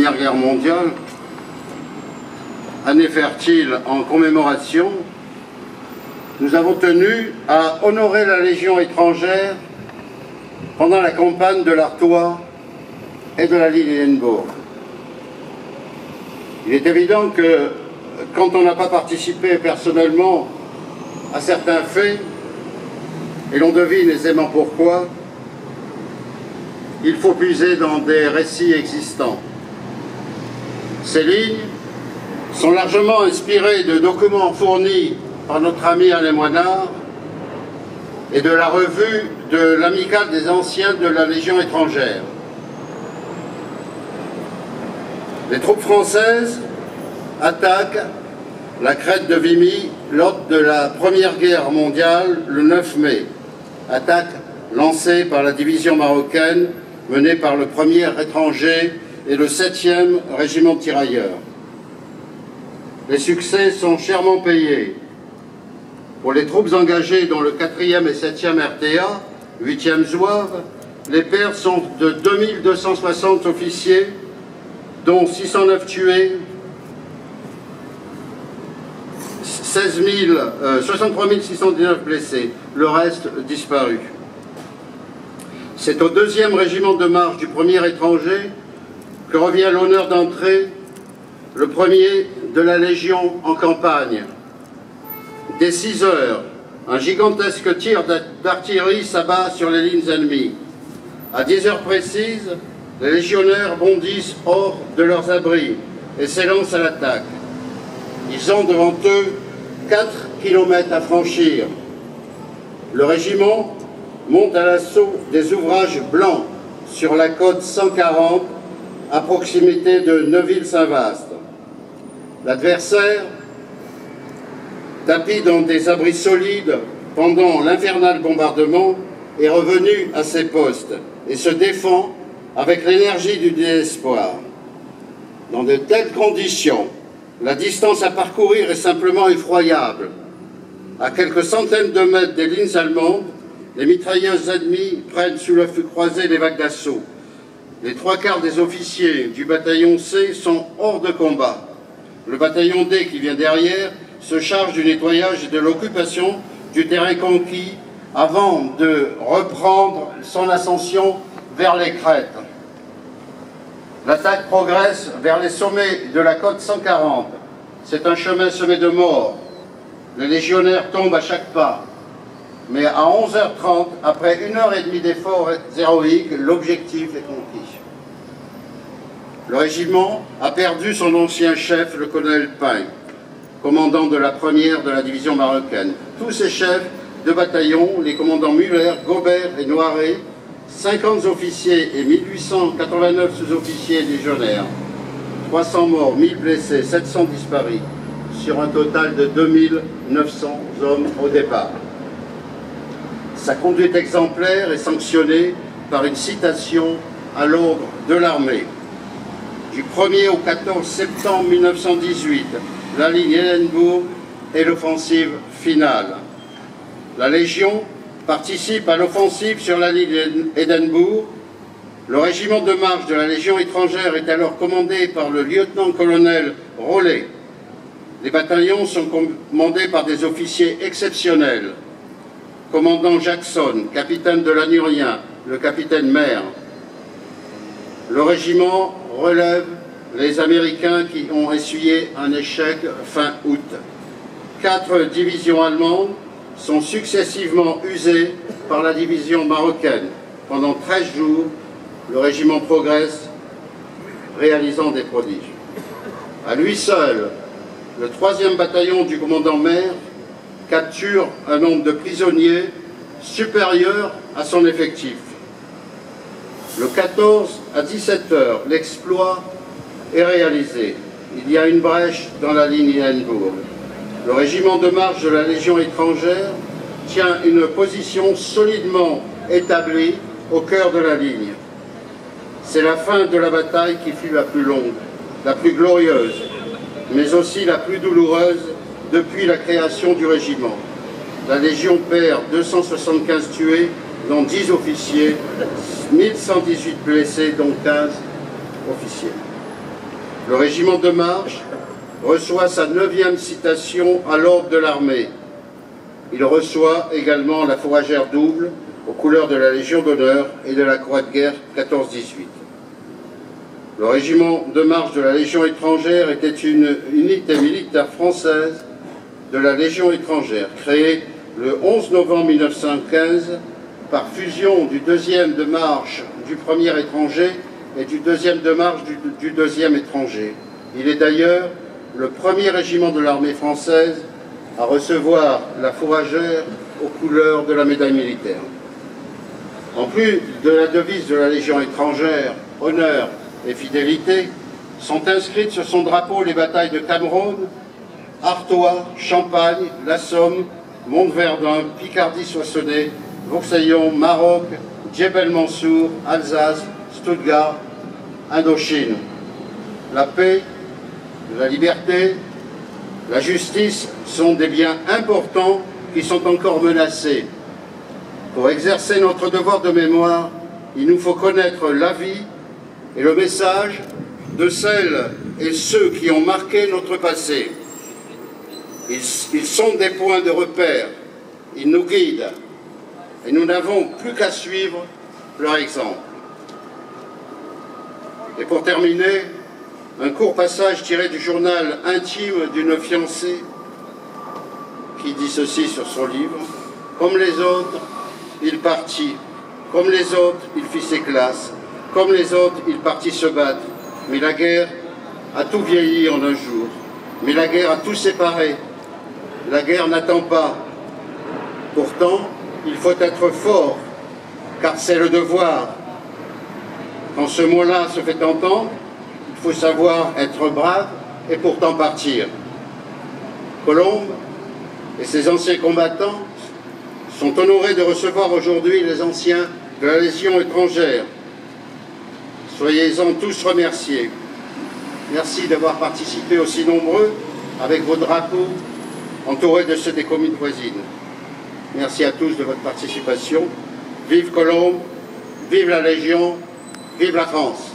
Première Guerre mondiale, année fertile en commémoration, nous avons tenu à honorer la Légion étrangère pendant la campagne de l'Artois et de la ligne Hindenburg. Il est évident que quand on n'a pas participé personnellement à certains faits, et l'on devine aisément pourquoi, il faut puiser dans des récits existants. Ces lignes sont largement inspirées de documents fournis par notre ami Alain Moinard et de la revue de l'Amicale des Anciens de la Légion étrangère. Les troupes françaises attaquent la crête de Vimy lors de la Première Guerre mondiale le 9 mai. Attaque lancée par la division marocaine menée par le 1er étranger et le 7e régiment de tirailleurs. Les succès sont chèrement payés. Pour les troupes engagées dont le 4e et 7e RTA, 8e Zouave, les pertes sont de 2260 officiers, dont 609 tués, 63 619 blessés, le reste disparu. C'est au 2e régiment de marche du 1er étranger que revient l'honneur d'entrer le 1er de la Légion en campagne. Dès 6 heures, un gigantesque tir d'artillerie s'abat sur les lignes ennemies. À 10 heures précises, les légionnaires bondissent hors de leurs abris et s'élancent à l'attaque. Ils ont devant eux 4 kilomètres à franchir. Le régiment monte à l'assaut des ouvrages blancs sur la côte 140 à proximité de Neuville-Saint-Vaast. L'adversaire, tapi dans des abris solides pendant l'infernal bombardement, est revenu à ses postes et se défend avec l'énergie du désespoir. Dans de telles conditions, la distance à parcourir est simplement effroyable. À quelques centaines de mètres des lignes allemandes, les mitrailleuses ennemies prennent sous le feu croisé les vagues d'assaut. Les 3/4 des officiers du bataillon C sont hors de combat. Le bataillon D, qui vient derrière, se charge du nettoyage et de l'occupation du terrain conquis avant de reprendre son ascension vers les crêtes. L'attaque progresse vers les sommets de la côte 140. C'est un chemin semé de morts. Les légionnaires tombent à chaque pas. Mais à 11h30, après 1h30 d'efforts héroïques, l'objectif est conquis. Le régiment a perdu son ancien chef, le colonel Pain, commandant de la 1re de la division marocaine. Tous ses chefs de bataillon, les commandants Muller, Gobert et Noiret, 50 officiers et 1889 sous-officiers légionnaires, 300 morts, 1000 blessés, 700 disparus, sur un total de 2900 hommes au départ. Sa conduite exemplaire est sanctionnée par une citation à l'ordre de l'armée. Du 1er au 14 septembre 1918, la ligne Hindenburg est l'offensive finale. La Légion participe à l'offensive sur la ligne Hindenburg. Le régiment de marche de la Légion étrangère est alors commandé par le lieutenant-colonel Rollet. Les bataillons sont commandés par des officiers exceptionnels. Commandant Jackson, capitaine de l'Annurien, le capitaine Maire. Le régiment relève les Américains qui ont essuyé un échec fin août. 4 divisions allemandes sont successivement usées par la division marocaine. Pendant 13 jours, le régiment progresse, réalisant des prodiges. À lui seul, le 3e bataillon du commandant Maire capture un nombre de prisonniers supérieur à son effectif. Le 14 à 17 heures, l'exploit est réalisé. Il y a une brèche dans la ligne Hindenburg. Le régiment de marche de la Légion étrangère tient une position solidement établie au cœur de la ligne. C'est la fin de la bataille qui fut la plus longue, la plus glorieuse, mais aussi la plus douloureuse depuis la création du régiment. La Légion perd 275 tués, dont 10 officiers, 1118 blessés, dont 15 officiers. Le régiment de marche reçoit sa 9e citation à l'ordre de l'armée. Il reçoit également la fourragère double aux couleurs de la Légion d'honneur et de la Croix de guerre 14-18. Le régiment de marche de la Légion étrangère était une unité militaire française de la Légion étrangère, créée le 11 novembre 1915 par fusion du 2e de marche du 1er étranger et du 2e de marche du 2e étranger. Il est d'ailleurs le premier régiment de l'armée française à recevoir la fourragère aux couleurs de la médaille militaire. En plus de la devise de la Légion étrangère, honneur et fidélité, sont inscrites sur son drapeau les batailles de Cameroun, Artois, Champagne, la Somme, Montverdun, Picardie-Soissonnais, Vauxhallon, Maroc, Djebel Mansour, Alsace, Stuttgart, Indochine. La paix, la liberté, la justice sont des biens importants qui sont encore menacés. Pour exercer notre devoir de mémoire, il nous faut connaître la vie et le message de celles et ceux qui ont marqué notre passé. Ils sont des points de repère, ils nous guident et nous n'avons plus qu'à suivre leur exemple. Et pour terminer, un court passage tiré du journal intime d'une fiancée qui dit ceci sur son livre. « Comme les autres, il partit. Comme les autres, il fit ses classes. Comme les autres, il partit se battre. Mais la guerre a tout vieilli en un jour. Mais la guerre a tout séparé. La guerre n'attend pas. Pourtant, il faut être fort, car c'est le devoir. Quand ce mot-là se fait entendre, il faut savoir être brave et pourtant partir. » Colombe et ses anciens combattants sont honorés de recevoir aujourd'hui les anciens de la Légion étrangère. Soyez-en tous remerciés. Merci d'avoir participé aussi nombreux avec vos drapeaux entourés de ceux des communes voisines. Merci à tous de votre participation. Vive Colombe, vive la Légion, vive la France.